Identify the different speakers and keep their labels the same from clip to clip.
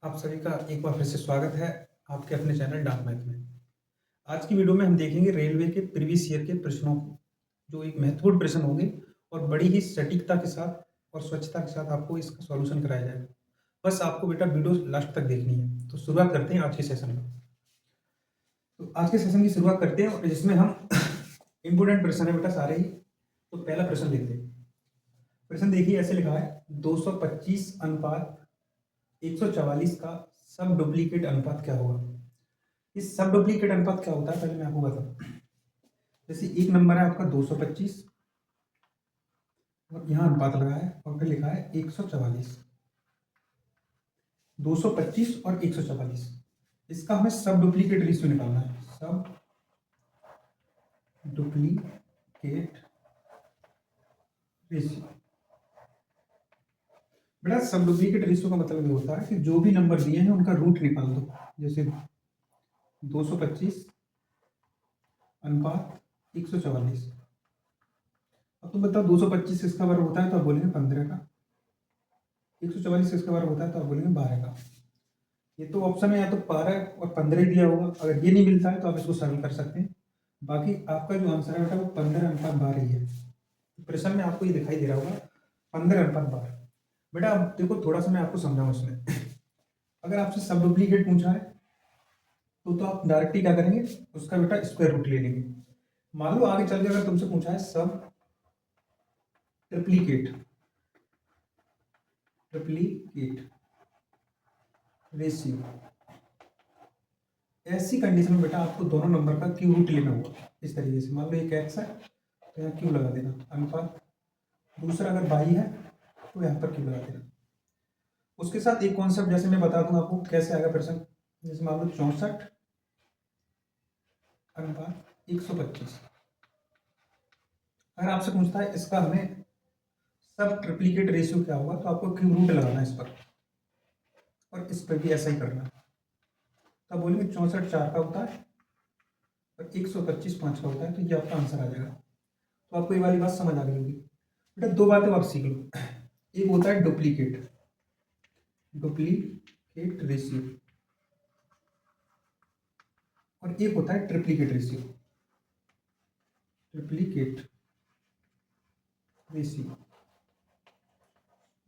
Speaker 1: आप सभी का एक बार फिर से स्वागत है आपके अपने चैनल डाक मैथ में। आज की वीडियो में हम देखेंगे रेलवे के प्रीवियस ईयर के प्रश्नों को, जो एक महत्वपूर्ण प्रश्न होंगे और बड़ी ही सटीकता के साथ और स्वच्छता के साथ आपको इसका सॉल्यूशन कराया जाएगा। बस आपको बेटा वीडियो लास्ट तक देखनी है। तो शुरुआत करते हैं आज के सेशन का। तो आज के सेशन की शुरुआत करते हैं और जिसमें हम इम्पोर्टेंट प्रश्न है बेटा सारे ही। तो पहला प्रश्न देखते हैं। प्रश्न देखिए, ऐसे लिखा है 225 अनुपात 144 का सब डुप्लीकेट अनुपात क्या होगा। इस सब डुप्लीकेट अनुपात क्या होता है पहले मैं आपको बताऊं। जैसे एक नंबर है आपका 225 और यहाँ अनुपात लगा है और फिर लिखा है 144। 225 और 144, इसका हमें सब डुप्लीकेट रेशियो निकालना है। सब डुप्लीकेट रेशियो बेटा, सब डुप्लीकेट रेशियो का मतलब ये होता है कि जो भी नंबर दिए हैं उनका रूट निकाल दो। जैसे 225 अनुपात 144। अब तुम बताओ 225 किसका वर्ग होता है, तो आप बोलेंगे 15 का। 144 किसका वर्ग होता है, तो आप बोलेंगे 12 का। ये तो ऑप्शन है या तो 12 और 15 ही दिया होगा। अगर ये नहीं मिलता है तो आप इसको सरल कर सकते हैं। बाकी आपका जो आंसर है बेटा वो 15:12 ही है। तो प्रश्न में आपको ये दिखाई दे रहा होगा 15:12। बेटा अब देखो, थोड़ा सा मैं आपको समझाऊं इसमें। अगर आपसे सब डुप्लीकेट पूछा है तो आप डायरेक्टली क्या करेंगे, उसका बेटा स्क्वायर रूट ले लेंगे। मान लो आगे चल के अगर तुमसे पूछा है सब ट्रिप्लीकेट ट्रिप्लीकेट रेशियो, ऐसी कंडीशन में बेटा आपको दोनों नंबर का क्यू रूट लेना होगा। इस तरीके से मान लो एक एक्स है तो यहाँ क्यू लगा देना अनुपात, दूसरा अगर वाई है तो यहाँ पर क्यू लगा देना। उसके साथ एक कॉन्सेप्ट जैसे मैं बता दूं आपको कैसे आएगा प्रश्न। जैसे मान लो 64 अनुपात 125। अगर आपसे पूछता है इसका हमें सब ट्रिप्लीकेट रेशियो क्या होगा, तो आपको क्यू रूट लगाना है इस पर, और इस पर भी ऐसा ही करना है। तब बोलेंगे 64 4 का होता है और 125 5 का होता है, तो ये आपका आंसर आ जाएगा। तो आपको ये वाली बात समझ आ गई होगी। बेटा दो बातें आप सीख लो। एक होता है डुप्लीकेट डुप्लीकेट रेशियो, और एक होता है ट्रिप्लीकेट रेशियो ट्रिप्लीकेट रेशियो।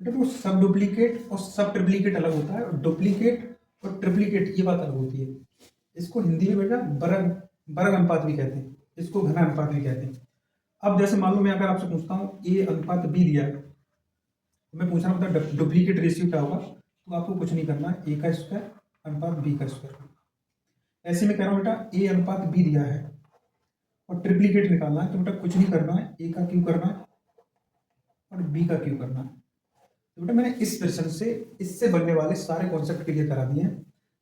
Speaker 1: बेटा वो सब डुप्लीकेट और सब ट्रिप्लीकेट अलग होता है, और डुप्लीकेट और ट्रिप्लीकेट ये बात अलग होती है। इसको हिंदी में बेटा वर्ग वर्ग अनुपात भी कहते हैं, इसको घना अनुपात भी कहते हैं। अब जैसे मान लो मैं अगर आपसे पूछता हूँ ए अनुपात बी दिया है, तो मैं पूछ रहा हूँ बता डुप्लीकेट रेशियो क्या होगा, तो आपको कुछ नहीं करना है, ए का स्क्वायर अनुपात बी का स्क्वायर। ऐसे में कह रहा हूँ बेटा ए अनुपात बी दिया है और ट्रिप्लीकेट निकालना है, तो बेटा कुछ नहीं करना है, ए का क्यू करना है और बी का क्यू करना है। तो बेटा मैंने इस प्रश्न से इससे बनने वाले सारे कॉन्सेप्ट क्लियर करा दिए हैं।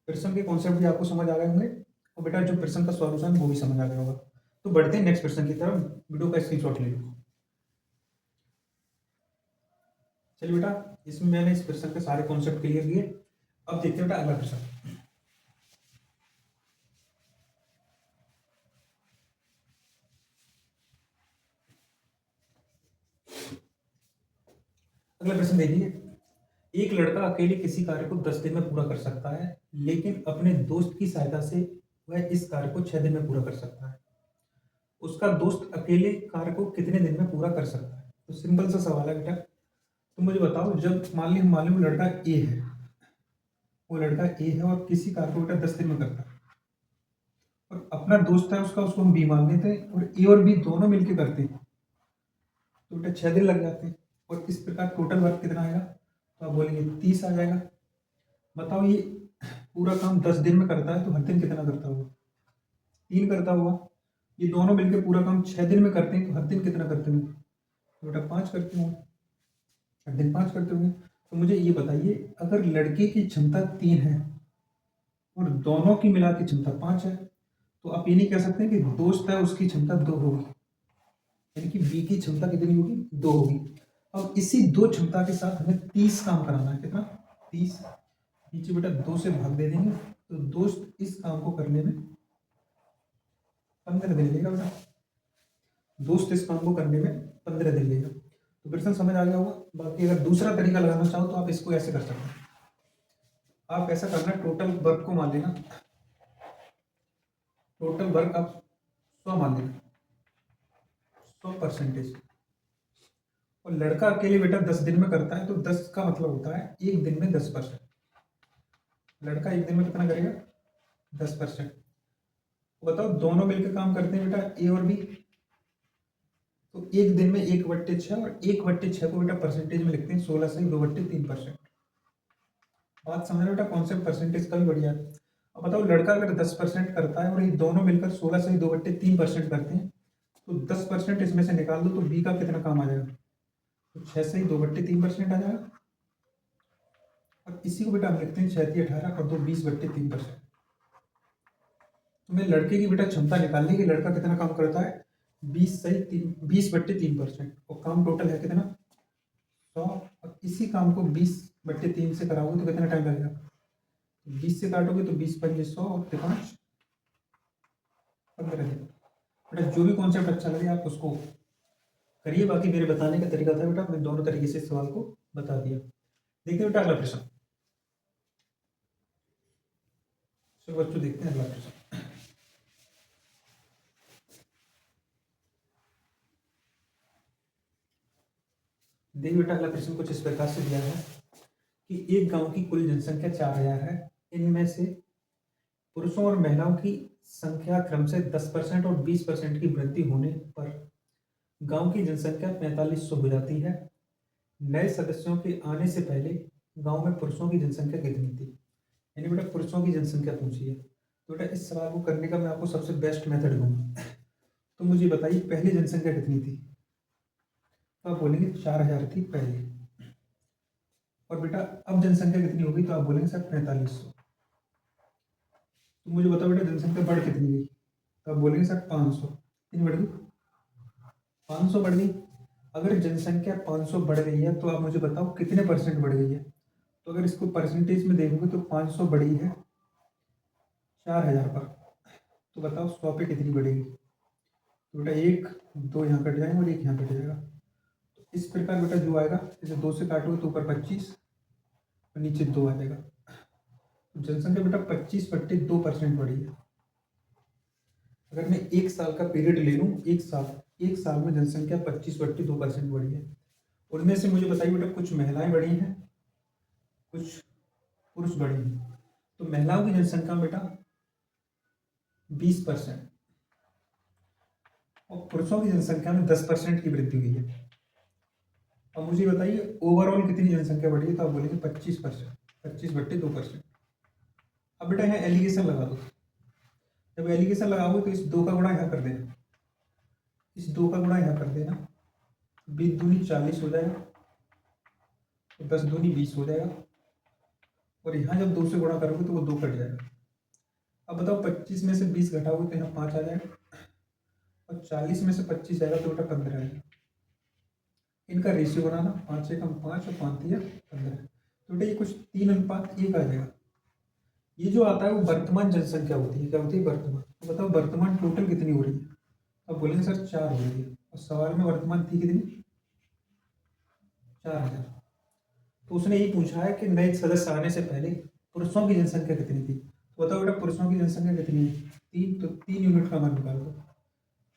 Speaker 1: प्रश्न के कॉन्सेप्ट भी आपको समझ आ गए होंगे और बेटा जो प्रश्न का सॉल्यूशन वो भी समझ आ गया होगा। तो बढ़ते हैं नेक्स्ट प्रश्न की तरफ। वीडियो का स्क्रीनशॉट ले लो। चलिए बेटा, इसमें मैंने इस प्रश्न के सारे कॉन्सेप्ट क्लियर किए। अब देखते हैं बेटा अगला प्रश्न। अगला प्रश्न देखिए, एक लड़का अकेले किसी कार्य को 10 दिन में पूरा कर सकता है, लेकिन अपने दोस्त की सहायता से वह इस कार्य को 6 दिन में पूरा कर सकता है। उसका दोस्त अकेले कार्य को कितने दिन में पूरा कर सकता है। तो सिंपल सा सवाल है बेटा, तुम मुझे बताओ, जब मान लो लड़का ए है, वो लड़का ए है और किसी कार्य को बेटा 10 दिन में करता है, और अपना दोस्त है उसका, उसको हम बी मान लेते हैं, और ए और बी दोनों मिलकर करते हैं, तो बेटा 6 दिन लग जाते हैं। और इस प्रकार टोटल वर्क कितना आएगा, तो आप बोलेंगे 30 आ जाएगा। बताओ ये पूरा काम 10 दिन में करता है तो हर दिन कितना करता होगा, 3 करता होगा। ये दोनों मिलकर पूरा काम 6 दिन में करते हैं तो हर दिन कितना करते होंगे, तो बेटा 5 करते होंगे, हर दिन 5 करते होंगे। तो मुझे ये बताइए, अगर लड़के की क्षमता 3 है और दोनों की मिला की क्षमता 5 है, तो आप ये नहीं कह सकते कि दोस्त है उसकी क्षमता 2 होगी, यानी कि बी की क्षमता कितनी होगी, 2 होगी। अब इसी 2 क्षमता के साथ हमें 30 काम कराना है। कितना, 30। नीचे बेटा 2 से भाग दे देंगे, तो दोस्त इस काम को करने में 15 दिन लेगा बेटा। दोस्त इस काम को करने में 15 दिन लेगा। तो प्रश्न समझ आ गया होगा। बाकी अगर दूसरा तरीका लगाना चाहो तो आप इसको ऐसे कर सकते हैं। आप ऐसा करना, टोटल वर्क को मान लेना, टोटल वर्क आप 100 मान लेना, 100%। और लड़का अकेले बेटा 10 दिन में करता है, तो 10 का मतलब होता है एक दिन में 10%। लड़का एक दिन में कितना करेगा? 10%। बताओ दोनों मिलकर काम करते हैं बेटा, ए और बी, तो एक दिन में 1/6, और 1/6 को बेटा परसेंटेज में लिखते हैं 16 से 2/3%। बात समझ रहे हो बेटा, कॉन्सेप्ट परसेंटेज का भी बढ़िया है। अब बताओ लड़का अगर 10% करता है और ये दोनों मिलकर 16 से 2/3% करते हैं, तो 10% इसमें से निकाल दो, तो बी का कितना काम आ जाएगा? तो 6 से 2/3% आ जाएगा। और इसी को बेटा हम लिखते हैं 6×18 और 2 20/3%। तुम्हें लड़के की बेटा क्षमता निकालने की, लड़का कितना काम करता है? 20/3%, और काम टोटल है कितना? 100। और इसी काम को 20/3 से कराओगे तो कितना टाइम लगेगा? 20 से काटोगे तो 20×5 = 100, और 15 दिन। बेटा जो भी कॉन्सेप्ट अच्छा लगे आप उसको करिए, बाकी मेरे बताने का तरीका था बेटा, मैं दोनों तरीके से सवाल को बता दिया। देखिए बेटा अगला प्रश्न। चलो बच्चों देखते हैं अगला प्रश्न। देखिए बेटा अगला प्रश्न कुछ इस प्रकार से दिया है कि एक गांव की कुल जनसंख्या 4000 है। इनमें से पुरुषों और महिलाओं की संख्या क्रम से 10% और 20% की वृद्धि होने पर गांव की जनसंख्या 4500 हो जाती है। नए सदस्यों के आने से पहले गांव में पुरुषों की जनसंख्या कितनी थी? यानी बेटा पुरुषों की जनसंख्या पूछी है, तो बेटा इस सवाल को करने का मैं आपको सबसे बेस्ट मेथड दूंगा। तो मुझे बताइए पहली जनसंख्या कितनी थी? तो आप बोलेंगे 4000 थी पहले। और बेटा अब जनसंख्या कितनी होगी? तो आप बोलेंगे सर 4500। तो मुझे बताओ बेटा जनसंख्या बढ़ कितनी गई? तो आप बोलेंगे सर 500। कितनी बढ़ गई? 500 बढ़ गई। अगर जनसंख्या 500 बढ़ गई है तो आप मुझे बताओ कितने परसेंट बढ़ गई है? तो अगर इसको परसेंटेज में देखोगे तो 500 बढ़ी है 4000 पर, तो बताओ 100 पे कितनी बढ़ेगी? तो बेटा एक, दो यहाँ कट जाएंगे और एक यहाँ कट जाएगा। तो इस प्रकार बेटा जो आएगा, जैसे 2 से काटोगे तो ऊपर 25 और नीचे 2 आ जाएगा। तो जनसंख्या बेटा 25/2% बढ़ी है। अगर मैं एक साल का पीरियड ले लूँ, एक साल में जनसंख्या 25/2% बढ़ी है। उनमें से मुझे बताइए बेटा कुछ महिलाएं बढ़ी हैं, कुछ पुरुष बढ़े हैं। तो महिलाओं की जनसंख्या में बेटा 20% और पुरुषों की जनसंख्या में 10% की वृद्धि हुई है। अब मुझे बताइए ओवरऑल कितनी जनसंख्या बढ़ी है? तो आप बोलेंगे 25%, 25/2%। अब बेटा यहाँ एलिगेशन लगा दो। जब एलिगेशन लगाओगे तो इस 2 का गुणा यहाँ कर देना, इस 2 का गुणा यहाँ कर देना, 20 दूनी 40 हो जाएगा, तो 10 दूनी 20 हो जाएगा, और यहाँ जब 2 से गुणा करोगे तो वो 2 कट जाएगा। अब बताओ 25 में से 20 घटाओगे तो यहाँ 5 आ जाएगा, और 40 में से 25 जाएगा तो बेटा 15 आएगा। इनका रेशियो बनाना, 5 एकम 5 और 5 तिया 15। तो बेटा ये कुछ 3:1 आ जाएगा। ये जो आता है वो वर्तमान जनसंख्या होती है। क्या होती है? वर्तमान। तो बताओ वर्तमान टोटल कितनी हो रही है? अब बोलेंगे सर 4 हो रही है, और सवाल में वर्तमान थी कितनी? 4000। तो उसने ये पूछा है कि नए सदस्य आने से पहले पुरुषों की जनसंख्या कितनी थी। तो बताओ बेटा पुरुषों की जनसंख्या कितनी है? 3। तो 3 यूनिट का मान निकाल दो।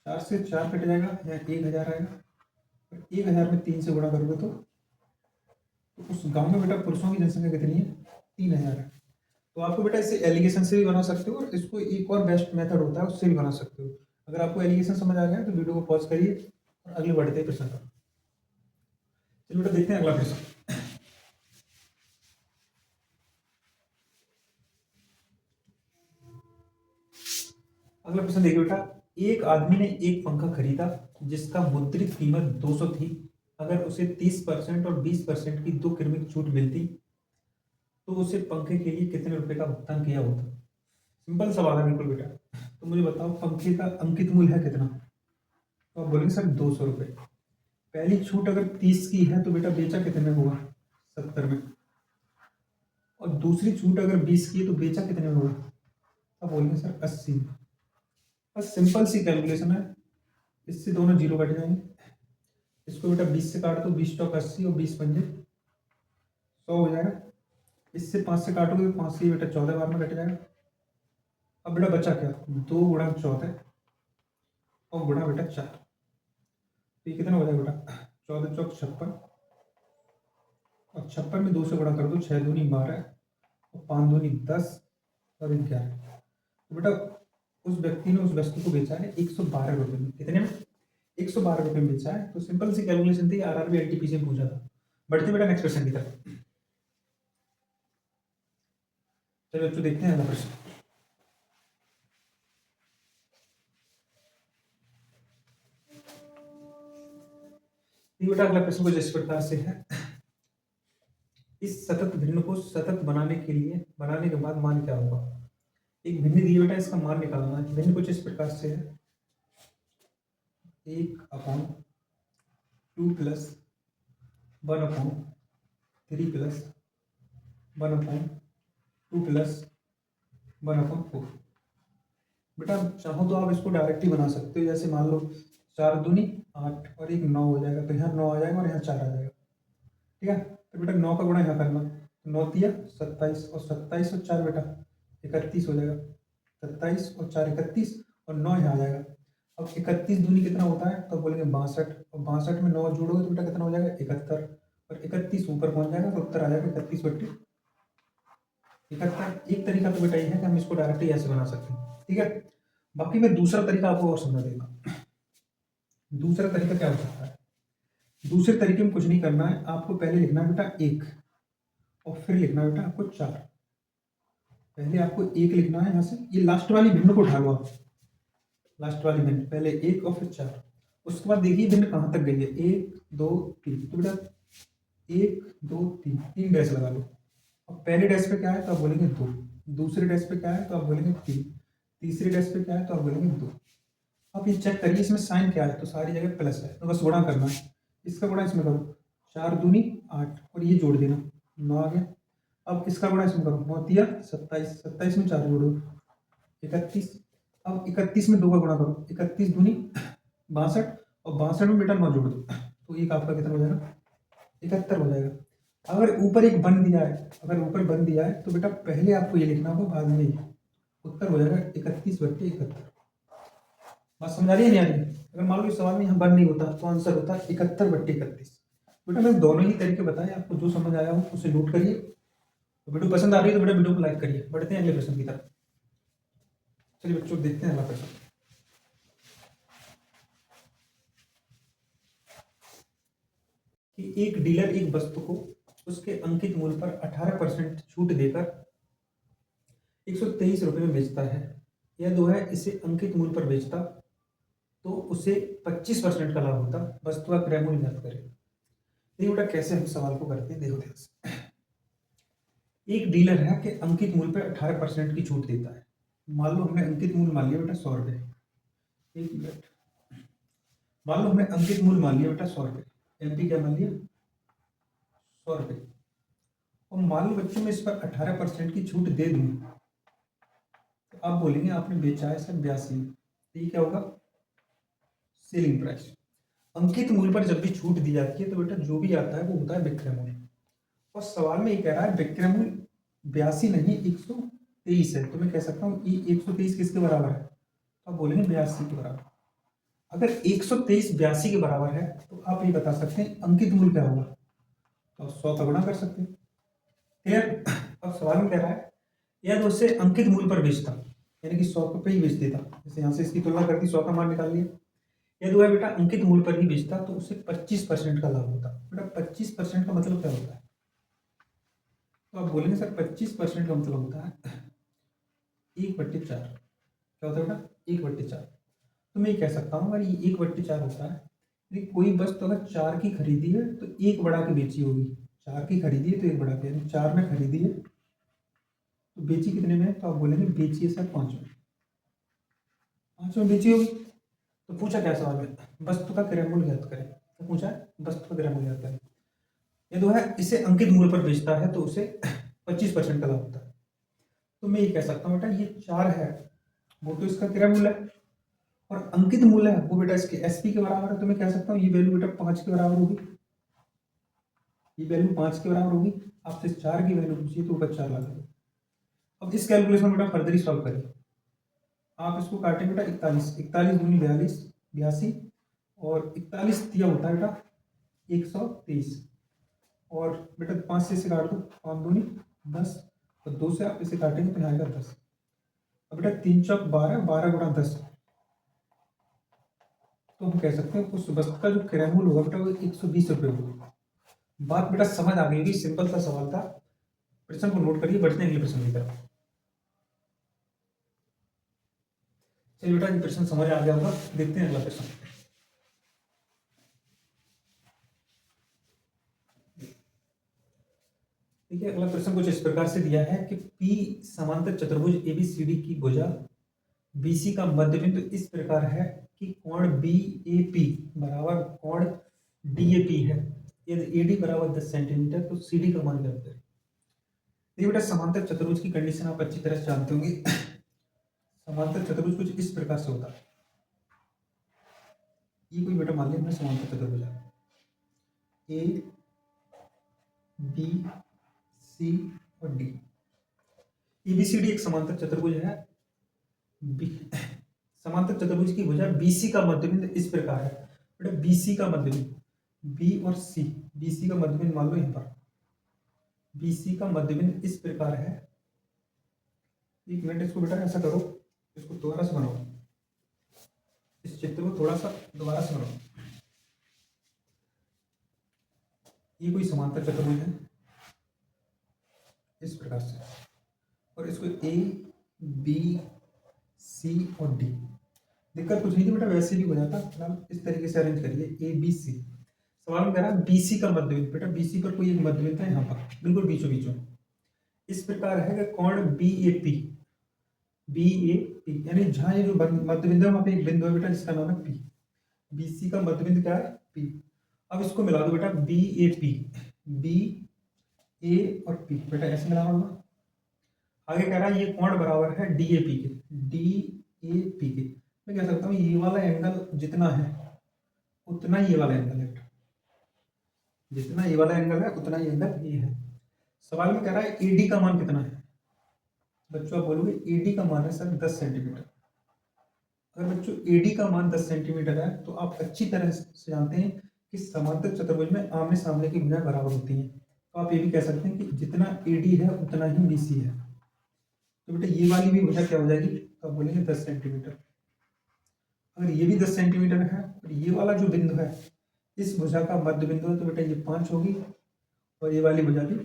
Speaker 1: 4 से 4 कट जाएगा, यहाँ 1000 आएगा, और 1000 में 3 से गुणा करोगे तो उस गांव में बेटा पुरुषों की जनसंख्या कितनी है? 3000 है। तो आपको बेटा इसे एलिगेशन से भी बना सकते हो, और इसको एक और बेस्ट मेथड होता है उससे भी बना सकते हो। अगर आपको एलिगेशन समझ आ गया तो वीडियो को पॉज करिए और अगले बढ़ते हैं प्रश्न पर। चलिए बेटा देखते हैं अगला प्रश्न। अगला प्रश्न देखिए बेटा, एक आदमी ने एक पंखा खरीदा जिसका मुद्रित कीमत 200 थी। अगर उसे 30% और 20% की 2 क्रमिक छूट मिलती तो उसे पंखे के लिए कितने रुपए का भुगतान किया होता? सिंपल सवाल है बिल्कुल बेटा। तो मुझे बताओ पंखे का अंकित मूल्य है कितना? तो आप बोलेंगे सर 200 रुपये। पहली छूट अगर 30 की है तो बेटा बेचा कितने में होगा? 70 में। और दूसरी छूट अगर 20 की है तो बेचा कितने में होगा? अब बोलेंगे सर 80 में। बस सिंपल सी कैलकुलेशन है, इससे दोनों जीरो कट जाएंगे। इसको बेटा 20 से काट दो, 20 चौक 80 और 20 पंजे 100 हो जाएगा। इससे 5 से काटोगे तो 5 से बेटा 14 बार में कट जाएगा। अब बेटा बचा क्या, 2 गुणा 14 और गुणा बेटा 4, तो ये कितना हो जाएगा बेटा, 14 चौक 56 और 56 में 2 से गुणा कर दो, 6 दूनी 12 और 5 दूनी 10 और 11। तो बेटा उस व्यक्ति ने उस वस्तु को बेचा है 112 रुपये में। कितने में? 112 रुपये में बेचा है। तो सिंपल सी कैलकुलेशन थी, आरआरबी एनटीपीसी में पूछा था। बढ़ते बेटा नेक्स्ट क्वेश्चन की तरफ। चलो बच्चों देखते हैं अगला प्रश्न। बेटा अगला प्रश्न कुछ इस प्रकार से है, इस सतत भिन्न को सतत बनाने के बाद मान क्या होगा। एक भिन्न दिया बेटा, इसका मान निकालना है। भिन्न कुछ इस प्रकार से है, 1/2 प्लस 1/3 प्लस 1/2 प्लस 1/4। बेटा चाहो तो आप इसको डायरेक्टली बना सकते हो, जैसे मान लो 4 दूनी 8 और 1 9 हो जाएगा, तो यहाँ 9 आ जाएगा और यहाँ 4 आ जाएगा। ठीक है, तो बेटा 9 का गुणा यहाँ करना, 9 तिया 27 और 27 और 4 बेटा 31 हो जाएगा। 27 और 4 31 और 9 यहाँ आ जाएगा। अब 31 दूनी कितना होता है, तो बोलेंगे 62 और 62 में 9 जोड़ोगे तो बेटा कितना हो जाएगा 71 और 31 ऊपर पहुंच जाएगा, तो उत्तर आ जाएगा 31/71। एक तरीका तो बेटा ये है कि हम इसको डायरेक्टली ऐसे बना सकते हैं। ठीक है, बाकी मैं दूसरा तरीका आपको और समझा देगा। दूसरा तरीका क्या हो सकता है, दूसरे तरीके में कुछ नहीं करना है, आपको पहले लिखना है बेटा 1 और फिर लिखना है बेटा आपको 4। पहले आपको 1 लिखना है, यहाँ से ये लास्ट वाली भिन्न को उठा लो आप, लास्ट वाली भिन्न पहले 1 और फिर 4। उसके बाद देखिए भिन्न कहाँ तक गई है, 1 2 3, तो बेटा 1 2 3 3 डैश लगा लो। अब पहले डैश पे क्या है तो आप बोलेंगे 2, दूसरे डैश पे क्या है तो आप बोलेंगे 3, तीसरे डैश पे क्या है तो आप बोलेंगे 2। आप ये चेक करिए इसमें साइन क्या है, तो सारी जगह प्लस है, तो बस गुणा करना है। इसका गुणा इसमें करो, 4 दूनी 8 और ये जोड़ देना 9 आ गया। अब इसका गुणा इसमें करो, 9 तिया 27, 27 में 4 जोड़ो 31। अब 31 में 2 का गुणा करो, 31 दूनी 62 और 62 में बेटा 9 जोड़ दो, तो एक आपका कितना हो जाएगा 71 हो जाएगा। अगर ऊपर एक बन दिया है, अगर ऊपर बन दिया है तो बेटा पहले आपको ये लिखना होगा, बाद में उत्तर हो जाएगा 31/71। बात समझ आ रही है नहीं आ रही है? अगर मान लो इस सवाल में यहाँ बन नहीं होता तो आंसर होता 71/31। बेटा मैं दोनों ही तरीके बताए, आपको जो समझ आया हो उसे नोट करिए। तो वीडियो पसंद आ रही है तो बेटा वीडियो को लाइक करिए। बढ़ते हैं अगले प्रश्न की तरफ। चलिए बच्चों देखते हैं अगला प्रश्न। कि एक डीलर एक वस्तु को उसके अंकित मूल्य पर 18% छूट देकर 123 रुपये में बेचता है। यह जो है इसे अंकित मूल्य पर बेचता तो उसे 25% का लाभ होता। वस्तु का क्रय मूल्य ज्ञात करें। देखिए बेटा कैसे हम सवाल को करते हैं, देखो ध्यान से। एक डीलर है कि अंकित मूल्य पर 18% की छूट देता है। मान लो हमने अंकित मूल्य मान लिया बेटा 100 रुपये। एक मिनट, मान लो हमने अंकित मूल्य मान लिया बेटा 100 रुपये। एमपी क्या मान लिया 100 रुपये। और मान लो बच्चों में इस पर 18% की छूट दे दूं तो आप बोलेंगे आपने बेचा है सर 82 में, तो ये क्या होगा सेलिंग प्राइस। अंकित मूल्य पर जब भी छूट दी जाती है तो बेटा जो भी आता है वो होता है विक्रय मूल्य। और सवाल में ये कह रहा है विक्रय मूल्य 82 नहीं 123 है, तो मैं कह सकता हूँ ये 123 किसके बराबर है, तो आप बोलेंगे 82 के बराबर। अगर 123 82 के बराबर है तो आप ये बता सकते हैं अंकित मूल्य क्या होगा, तो 100 का गुणा कर सकते हैं। क्लियर। अब सवाल में कह रहा है या तो उससे अंकित मूल्य पर बेचता, यानी कि 100 पे ही बेच देता, जैसे यहाँ से इसकी तुलना कर दी 100 का मान निकाल लिया। या तो है बेटा अंकित मूल्य पर ही बेचता तो उससे 25% का लाभ होता। बेटा 25% का मतलब क्या होता है, तो आप बोलेंगे सर 25% का मतलब होता है 1/4। क्या होता है बेटा 1/4। तो मैं ये कह सकता हूँ अगर ये 1/4 होता है, यदि कोई वस्तु अगर 4 की खरीदी है तो 1 बढ़ा के बेची होगी। 4 की खरीदी है तो 1 बढ़ा के, यानी 4 में खरीदी है तो बेची कितने में, तो आप बोलेंगे बेची है सर 5 में, 5 में बेची होगी। तो पूछा क्या सवाल में, वस्तु का क्रय मूल्य ज्ञात करें। तो पूछा वस्तु का क्रय मूल्य ज्ञात करें। ये जो है इसे अंकित मूल्य पर बेचता है तो उसे 25% का लाभ होता है। तो मैं ये कह सकता हूँ बेटा ये 4 है वो तो इसका क्रय मूल्य है, और अंकित मूल्य है वो बेटा इसके एसपी के बराबर है, तो मैं कह सकता हूँ ये वैल्यू बेटा 5 के बराबर होगी। ये वैल्यू 5 के बराबर होगी, आपसे 4 की वैल्यू पूछिए तो ऊपर 4 लगा दो। अब इस कैलकुलेशन बेटा फर्दर ही सॉल्व करिए। आप इसको काटें बेटा 41, 41 दूनी 42, 82 और 41 दिया होता है बेटा 123 और बेटा 5 से इसे काट दो, 5 दूनी 10 और 2 से आप इसे काटेंगे तो आएगा 10। अब बेटा 3 चौक 12, 12 गुणा 10, तो हम कह सकते हैं उस वस्तु का जो क्रय मूल्य होगा बेटा वो 120 रुपये होगा। बात बेटा समझ आ गई होगी, सिंपल सा सवाल था। प्रश्न को नोट करिए, बढ़ते हैं अगले प्रश्न की तरफ। चलिए बेटा ये प्रश्न समझ आ गया होगा, देखते हैं अगला प्रश्न। ठीक है, अगला प्रश्न कुछ इस प्रकार से दिया है कि P समांतर चतुर्भुज ABCD की भुजा BC का मध्यबिंदु इस प्रकार है कि कोण BAP बराबर कोण DAP है। यदि AD बराबर 10 सेंटीमीटर तो CD का मान ज्ञात करें। ये बेटा समांतर चतुर्भुज की कंडीशन आप अच्छी तरह से जानते होंगे। समांतर चतुर्भुज कुछ इस प्रकार से होता है। ये कोई बेटा मान लिया हमने समांतर चतुर्भुज है, A B C और D। ABCD एक समांतर चतुर्भुज है। समांतर चतुर्भुज की भुजा BC का मध्यबिंदु इस प्रकार है। बेटा BC का मध्यबिंदु B और C, BC का मध्यबिंदु मान लो यहाँ पर, BC का मध्यबिंदु इस प्रकार है। एक मिनट, इसको बेटा ऐसा करो, इसको दोबारा से बनाओ, इस चित्र को थोड़ा सा दोबारा से बनाओ। ये कोई समांतर चतुर्भुज है इस प्रकार से, और इसको A B C और D। दिक्कत कुछ नहीं थी बेटा, वैसे भी हो जाता। फिलहाल इस तरीके से अरेंज करिए ABC। सवाल में कह रहा है BC का मध्यबिंदु, बेटा BC पर कोई एक मध्यबिंदु है यहाँ पर बिल्कुल बीचों बीचों, इस प्रकार है कि कोण BAP, BAP यानी जहां ये जो मध्यबिंदु है वहां पे एक बिंदु है बेटा जिसका नाम है P। BC का मध्यबिंदु क्या है P। अब इसको मिला दो बेटा BAP, B A और P, बेटा ऐसे मिला होगा। आगे कह रहा है ये कोण बराबर है DAP के, DAP के। मैं कह सकता हूँ ये वाला एंगल जितना है उतना ही ये वाला एंगल है, जितना ये वाला एंगल है उतना ही एंगल ये है। सवाल में कह रहा है AD का मान कितना है। बच्चों आप बोलोगे AD का मान है सर 10 सेंटीमीटर। अगर बच्चों AD का मान 10 सेंटीमीटर है तो आप अच्छी तरह से जानते हैं कि समांतर चतुर्भुज में आमने सामने की भुजाएं बराबर होती हैं, तो आप ये भी कह सकते हैं कि जितना AD है उतना ही BC है। तो बेटा ये वाली भी भुजा क्या हो जाएगी, तो आप बोलेंगे 10 सेंटीमीटर। अगर ये भी 10 सेंटीमीटर है और ये वाला जो बिंदु है इस भुजा का मध्य बिंदु है, तो बेटा ये 5 होगी और ये वाली भुजा भी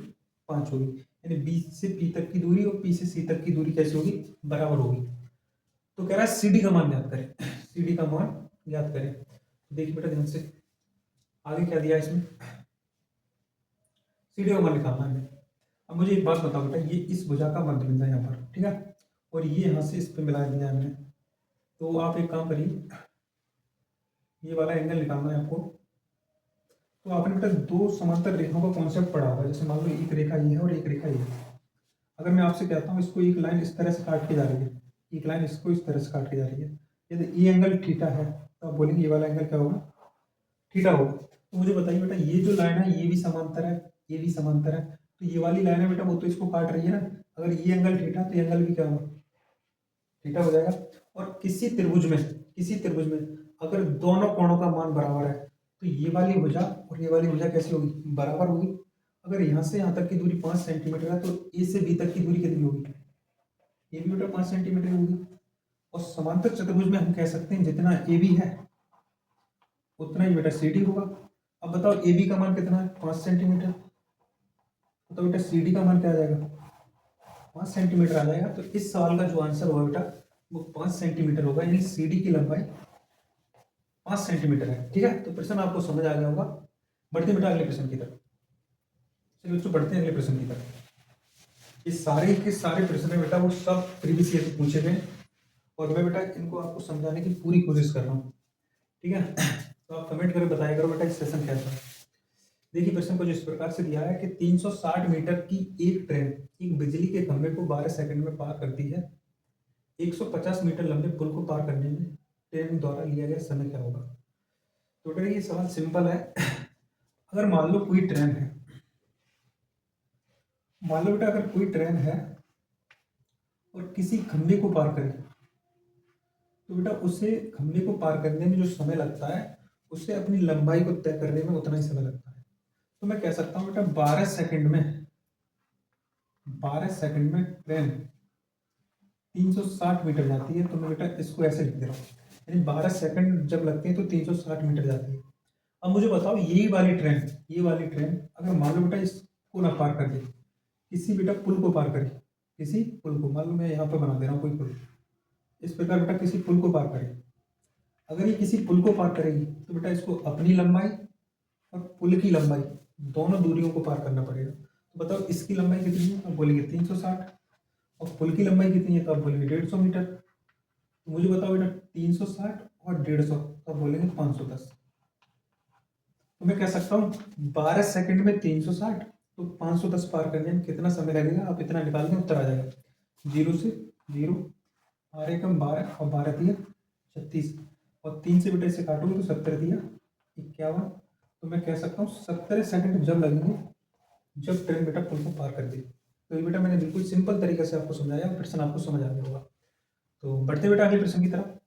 Speaker 1: 5 होगी। यानी B से P तक की दूरी और P से C तक की दूरी कैसी होगी, बराबर होगी। तो कह रहा है CD का मान ज्ञात करें, CD का मान ज्ञात करें। देखिए बेटा ध्यान से, आगे क्या दिया इसमें, CD का मान निकालना है। अब मुझे एक बात बताओ बेटा, ये इस भुजा का मध्य बिंदु है यहाँ पर, ठीक है, और ये यहाँ से इस पे मिला दिया हमने। तो आप एक काम करिए, ये वाला एंगल निकालना है आपको। तो आपने बेटा दो समांतर रेखाओं का कॉन्सेप्ट पढ़ा होगा। जैसे मान लो एक रेखा ये है और एक रेखा ये है। अगर मैं आपसे कहता हूँ इसको एक लाइन इस तरह से काट के जा रही है, एक लाइन इसको इस तरह से काट के जा रही है, यदि ये एंगल थीटा है तो आप बोलेंगे ये वाला एंगल क्या होगा, थीटा होगा। तो मुझे बताइए बेटा ये जो लाइन है ये भी समांतर है, ये भी समांतर है, तो ये वाली लाइन है बेटा वो तो इसको काट रही है ना। अगर ये एंगल थीटा तो ये एंगल भी क्या होगा, थीटा हो जाएगा। और किसी त्रिभुज में अगर दोनों कोणों का मान बराबर है तो ये वाली भुजा और ये वाली भुजा कैसी होगी, बराबर होगी। अगर यहाँ से यहाँ तक की दूरी 5 सेंटीमीटर है तो A से B तक की दूरी कितनी होगी, ये भी बेटा 5 सेंटीमीटर होगी। और समांतर चतुर्भुज में हम कह सकते हैं जितना AB है उतना ही बेटा CD होगा। अब बताओ AB का मान कितना है, 5 सेंटीमीटर, तो बेटा CD का मान क्या आ जाएगा, 5 सेंटीमीटर आ जाएगा। तो इस सवाल का जो आंसर होगा बेटा वो 5 सेंटीमीटर होगा, यानी CD की लंबाई 5 सेंटीमीटर है। ठीक है, तो प्रश्न आपको समझ आ गया होगा। बढ़ते बेटा अगले प्रश्न की तरफ। चलिए बच्चों बढ़ते हैं अगले प्रश्न की तरफ। ये सारे के सारे प्रश्न है बेटा वो सब प्रीवियस ईयर से पूछे गए और मैं बेटा इनको आपको समझाने की पूरी कोशिश कर रहा हूँ। ठीक है, तो आप कमेंट करके बताया करो बेटा इस सेशन कैसा है। देखिए प्रश्न को जिस प्रकार से दिया है कि 360 मीटर की एक ट्रेन एक बिजली के खंभे को 12 सेकंड में पार करती है। 150 मीटर लंबे पुल को पार करने में ट्रेन द्वारा लिया गया समय क्या होगा। तो बेटा ये सवाल सिंपल है। अगर मान लो कोई ट्रेन है मान लो बेटा अगर कोई ट्रेन है और किसी खंभे को पार करे, तो बेटा उसे खंभे को पार करने में जो समय लगता है उससे अपनी लंबाई को तय करने में उतना ही समय लगता है। तो मैं कह सकता हूँ बेटा 12 सेकंड में ट्रेन 360 मीटर जाती है। तो मैं बेटा इसको ऐसे लिख दे रहा हूँ, यानी 12 सेकंड जब लगते हैं तो 360 मीटर जाती है। अब मुझे बताओ ये वाली ट्रेन अगर मान लो बेटा इसको ना पार कर दे, किसी बेटा पुल को पार करे, किसी पुल को, मान लो मैं यहाँ पे बना दे रहा हूँ कोई पुल, इस प्रकार बेटा किसी पुल को पार करे। अगर ये किसी पुल को पार करेगी तो बेटा इसको अपनी लंबाई और पुल की लंबाई दोनों दूरियों को पार करना पड़ेगा। तो बताओ इसकी लंबाई कितनी है, तो आप बोलेंगे 360, और पुल की लंबाई कितनी है, तो आप बोलेंगे 150 मीटर। तो मुझे बताओ बेटा 360 और 150, तो आप बोलेंगे 510। तो मैं कह सकता हूँ 12 सेकंड में 360, तो 510 पार करने में कितना समय लगेगा, आप इतना निकाल दें उत्तर आ जाएगा। 0 से 0, 12 और 12 दिया 36, और 3 से बेटा इसे काटोगे तो 70 दिया 51। तो मैं कह सकता हूँ 17 सेकंड जब लगेंगे जब ट्रेन बेटा पुल को पार कर दी। तो ये बेटा मैंने बिल्कुल सिंपल तरीके से आपको समझाया, प्रश्न आपको समझ आ गया होगा। तो बढ़ते बेटा अगले प्रश्न की तरफ।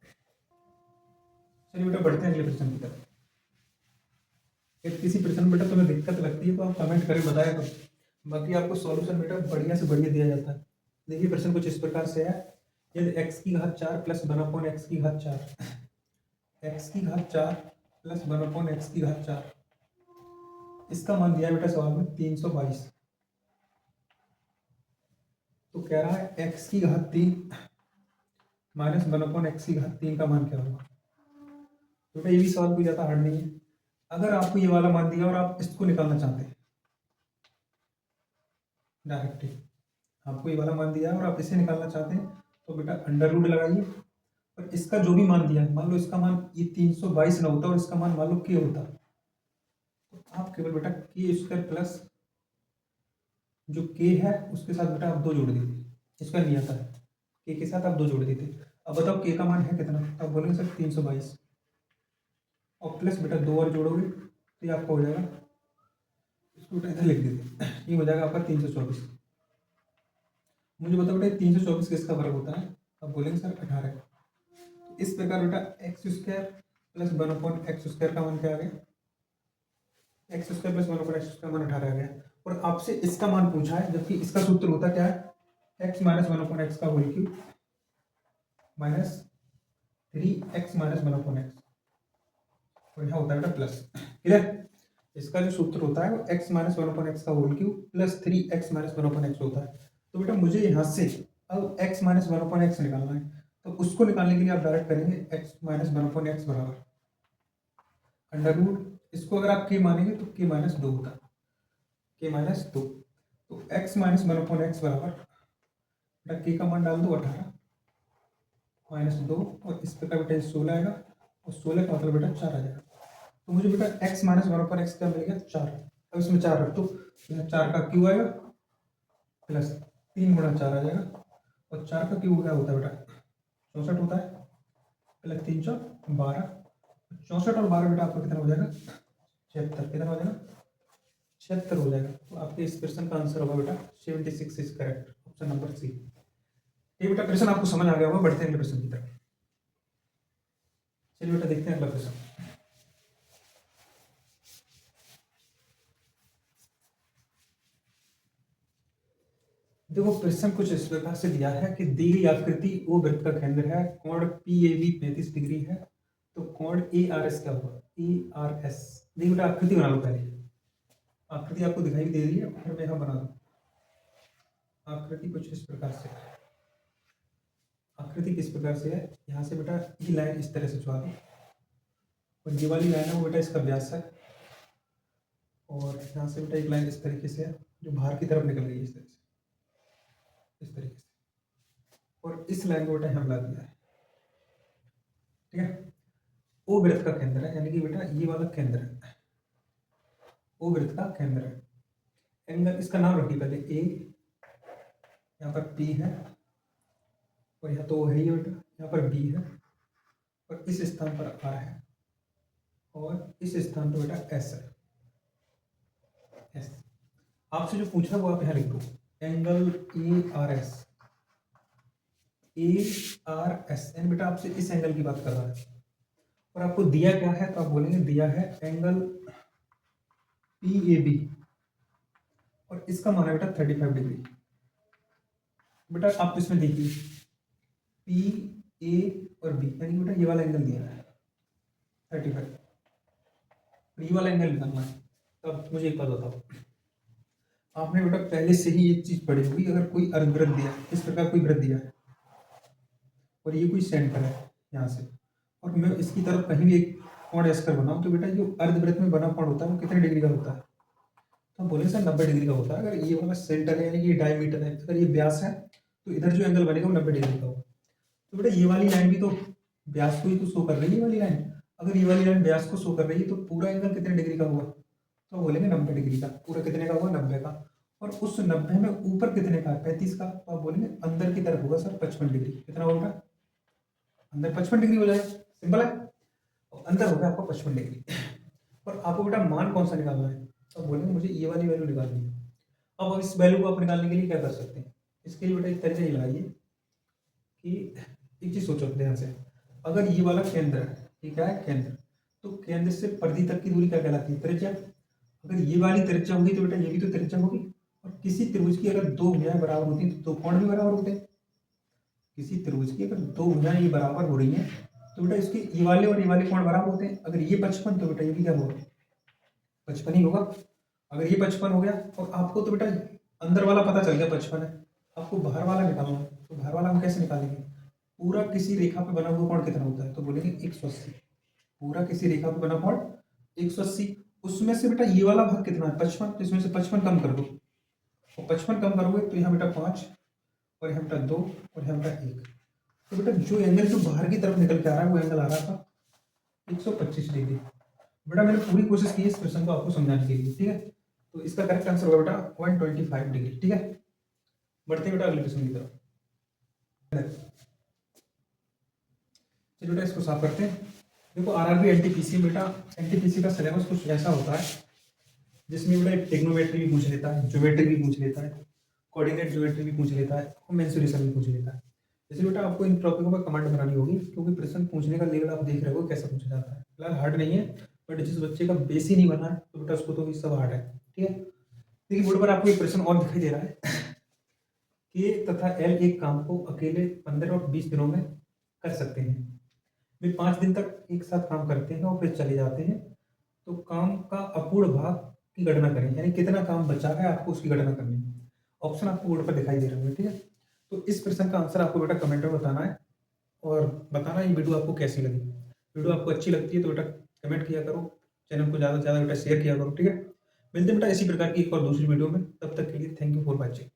Speaker 1: चलिए बेटा बढ़ते हैं अगले प्रश्न की तरफ। यदि किसी प्रश्न में बेटा तुम्हें दिक्कत लगती है तो आप कमेंट करके बताया करो, बाकी आपको सॉल्यूशन बेटा बढ़िया से बढ़िया दिया जाता है। देखिए प्रश्न कुछ इस प्रकार से है, यदि x की घात 4 प्लस 1/(x की घात 4), x की घात 4 प्लस 1/(x की घात 4), इसका मान दिया है बेटा सवाल में 322। तो कह रहा है x की घात 3 माइनस 1/(x की घात 3) का मान क्या होगा। तो बेटा ये भी सवाल कोई ज़्यादा हार्ड नहीं है। अगर आपको ये वाला मान दिया और आप इसको निकालना चाहते हैं डायरेक्टली, आपको ये वाला मान दिया है और आप इसे निकालना चाहते हैं, तो बेटा अंडर रूट लगाइए, और इसका जो भी मान दिया है, मान लो इसका मान ये 322 ना होता और इसका मान मान लो के होता, तो आप केवल बेटा के स्क्वायर प्लस जो के है उसके साथ बेटा आप 2 जोड़ देते, इसका नहीं आता है, के साथ आप 2 जोड़ देते। अब बताओ के का मान है कितना, तो आप बोलेंगे सर 322, और प्लस बेटा 2 और जोड़ोगे तो ये आपका हो जाएगा, इसको बेटा इधर लिख देते, ये हो जाएगा आपका 324। मुझे बताओ बेटा 324 किसका वर्ग होता है, आप बोलेंगे सर 18। तो इस प्रकार बेटा एक्स स्क्वायर प्लस 1/(x² का मान क्या आ गया, एक्स स्क्वायर प्लस 1/(x² का मान 18 आ गया। और आपसे इसका मान पूछा है, जबकि इसका सूत्र होता क्या है, x माइनस 1/(x का whole cube minus 3x minus 1/(x), और यहाँ होता है बेटा प्लस। क्लियर, इसका जो सूत्र होता है वो x माइनस 1/(x का whole cube plus 3x minus 1/(x होता है। तो बेटा मुझे यहाँ से अब x माइनस 1/(x निकालना है, तो उसको निकालने के लिए आप डायरेक्ट करेंगे x माइनस 1/(x बराबर अंडर रूट, इसको अगर आप k मानेंगे तो k माइनस 2 होता है, k माइनस 2। तो x माइनस 1/(x बराबर बेटा k का मान डाल दो 18 माइनस 2, और इस प्रकार बेटा 16 आएगा, और 16 का मतलब बेटा 4 आ जाएगा। तो मुझे बेटा x माइनस 1/(x क्या मिल गया 4। अब इसमें 4 रख दो, 4 का क्यू आएगा प्लस 3 गुणा 4 आ जाएगा, और 4 का क्यू क्या होता है बेटा 64 होता है, प्लस 3 4 12, 64 और 12 बेटा आपका कितना हो जाएगा 76, कितना हो जाएगा 76 हो जाएगा। तो आपके इस प्रश्न का आंसर होगा बेटा 76 is correct, option number C. ये बेटा प्रश्न आपको समझ आ गया होगा, बढ़ते हैं अगले प्रश्न की तरफ। चलिए बेटा देखते हैं अगला प्रश्न। देखो प्रश्न कुछ इस प्रकार से दिया है कि दी गई आकृति ओ वृत्त का केंद्र है, कोण PAB 35 डिग्री है, तो कोण ARS क्या होगा, ARS। देखिए बेटा आकृति बना लो पहले, आकृति आपको दिखाई दे रही है, फिर मैं यहाँ बना दूँ। आकृति कुछ इस प्रकार से, आकृति किस प्रकार से है, यहाँ से बेटा ये लाइन इस तरह से चुरा दो, और ये वाली लाइन है वो बेटा इसका व्यास है, और यहाँ से बेटा एक लाइन इस तरीके से है जो बाहर की तरफ निकल गई है इस तरह से, इस तरीके से, और इस लाइन को बेटा यहाँ मिला दिया है। ठीक है, ओ वृत्त का केंद्र है, यानी कि बेटा ये वाला केंद्र है, ओ वृत्त का केंद्र है। एंगल इसका नाम रखिए पहले ए, यहाँ पर P है, और यहाँ तो है ही बेटा, यहाँ पर B है, और इस स्थान पर R है, और इस स्थान पर बेटा S है, S। आपसे जो पूछा वो आप यहाँ लिख दो, एंगल ARS यानी बेटा आपसे इस एंगल की बात कर रहा है और आपको दिया क्या है, तो आप बोलेंगे दिया है एंगल PAB और इसका मान है बेटा 35 डिग्री। बेटा आप इसमें देखिए PA और B यानी कि बेटा ये वाला एंगल दिया है 35, ये वाला एंगल निकालना है। तब मुझे एक बात बताओ, आपने बेटा पहले से ही एक चीज पढ़ी होगी, अगर कोई अर्धवृत्त दिया है, इस प्रकार कोई वृत्त दिया है और ये कोई सेंटर है यहाँ से, और मैं इसकी तरफ कहीं भी एक कोण एस कर बनाऊं, तो बेटा जो अर्धवृत्त में बना कोण होता है वो कितने डिग्री का होता है, तो हम बोले सर 90 डिग्री का होता है। अगर ये वाला सेंटर है यानी कि ये डायमीटर है, अगर ये व्यास है तो इधर जो एंगल बनेगा वो 90 डिग्री का होगा। तो बेटा ये वाली लाइन भी तो व्यास को ही तो शो कर रही है, ये वाली लाइन, अगर ये वाली लाइन व्यास को शो कर रही है तो पूरा एंगल कितने डिग्री का होगा, तो बोलेंगे 90 डिग्री का। पूरा कितने का होगा, 90 का। और उस 90 में ऊपर कितने का है, 35 का, तो आप बोलेंगे अंदर की तरफ होगा सर 55 डिग्री। कितना होगा, अंदर 55 डिग्री हो जाएगा, सिंपल है। और अंदर होगा आपका 55 डिग्री। और आपको बेटा मान कौन सा निकालना है, तो बोलेंगे मुझे ये वाली वैल्यू निकालनी है। अब इस वैल्यू को आप निकालने के लिए क्या कर सकते हैं, इसके लिए बेटा एक तरीका ये लगाइए कि एक चीज सोचो ध्यान से, अगर ये वाला केंद्र है, ये क्या है, केंद्र, तो केंद्र से परिधि तक की दूरी क्या कहलाती है, त्रिज्या। अगर ये वाली त्रिज्या होगी तो बेटा ये भी तो त्रिज्या होगी। और किसी त्रिभुज की अगर दो भुजाएं बराबर होती हैं तो दो कोण भी बराबर होते हैं। किसी त्रिभुज की अगर दो भुजाएं ये बराबर हो रही हैं तो बेटा इसके ये वाले और ये वाले कोण बराबर होते हैं। अगर ये 55 तो बेटा ये भी क्या होगा, 55 ही होगा। अगर ये 55 हो गया और आपको तो बेटा अंदर वाला पता चल गया 55 है, आपको बाहर वाला निकालना है, तो बाहर वाला हम कैसे निकालेंगे, पूरा किसी रेखा पे बना हुआ कोण कितना होता है, तो बोलेंगे 180। पूरा किसी रेखा पे बना कोण 180, उसमें से बेटा ये वाला भाग कितना है, 55, तो इसमें से 55 कम कर दो, और 55 कम करोगे तो यहाँ बेटा 5 और यहाँ बेटा 2 और यहाँ बेटा 1। तो बेटा जो एंगल जो बाहर की तरफ निकल के आ रहा है वो एंगल आ रहा था 125 डिग्री। बेटा मैंने पूरी कोशिश की इस प्रश्न को आपको समझाने के लिए, ठीक है। तो इसका करेक्ट आंसर होगा बेटा 125 डिग्री, ठीक है। बढ़ते बेटा अगले प्रश्न की तरफ। चलिए बेटा इसको साफ करते हैं। देखो आरआरबी एनटीपीसी बेटा, एनटीपीसी का सिलेबस कुछ ऐसा होता है जिसमें बेटा ट्रिग्नोमेट्री भी पूछ लेता है, ज्योमेट्री भी पूछ लेता है, कोऑर्डिनेट ज्योमेट्री भी पूछ लेता है और मेंसुरेशन भी पूछ लेता है। जैसे बेटा आपको इन टॉपिकों पर कमेंट बनानी होगी, क्योंकि प्रश्न पूछने का लेवल आप देख रहे हो कैसा पूछा जाता है। फिलहाल हार्ड नहीं है, बट जिस बच्चे का बेस ही नहीं बना है तो बेटा उसको तो ये सब हार्ड है, ठीक है। देखिए बोर्ड पर आपको एक प्रश्न और दिखाई दे रहा है कि तथा एल एक काम को अकेले 15 और 20 दिनों में कर सकते हैं। वे 5 दिन तक एक साथ काम करते हैं और फिर चले जाते हैं। तो काम का अपूर्ण भाग की गणना करें, यानी कितना काम बचा है आपको उसकी गणना करनी है। ऑप्शन आपको बोर्ड पर दिखाई दे रहे होंगे, ठीक है। तो इस प्रश्न का आंसर आपको बेटा कमेंट में बताना है और बताना ये वीडियो आपको कैसी लगी। वीडियो आपको अच्छी लगती है तो बेटा कमेंट किया करो, चैनल को ज़्यादा से ज़्यादा बेटा शेयर किया करो, ठीक है। मिलते हैं बेटा इसी प्रकार की एक और दूसरी वीडियो में, तब तक के लिए थैंक यू फॉर वॉचिंग।